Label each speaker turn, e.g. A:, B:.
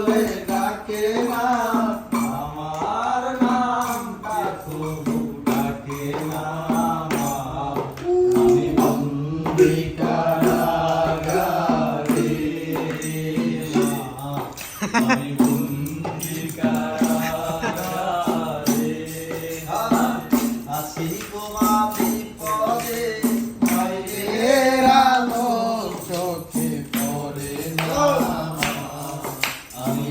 A: বলে ডাকে না, আমার নামটা তবু ডাকে না। আমি বন্দি কারাগারে, আমি বন্দি কারাগারে। আছি তোমা বিপদে, মায়ের আলো চোখে পড়ে না। আমি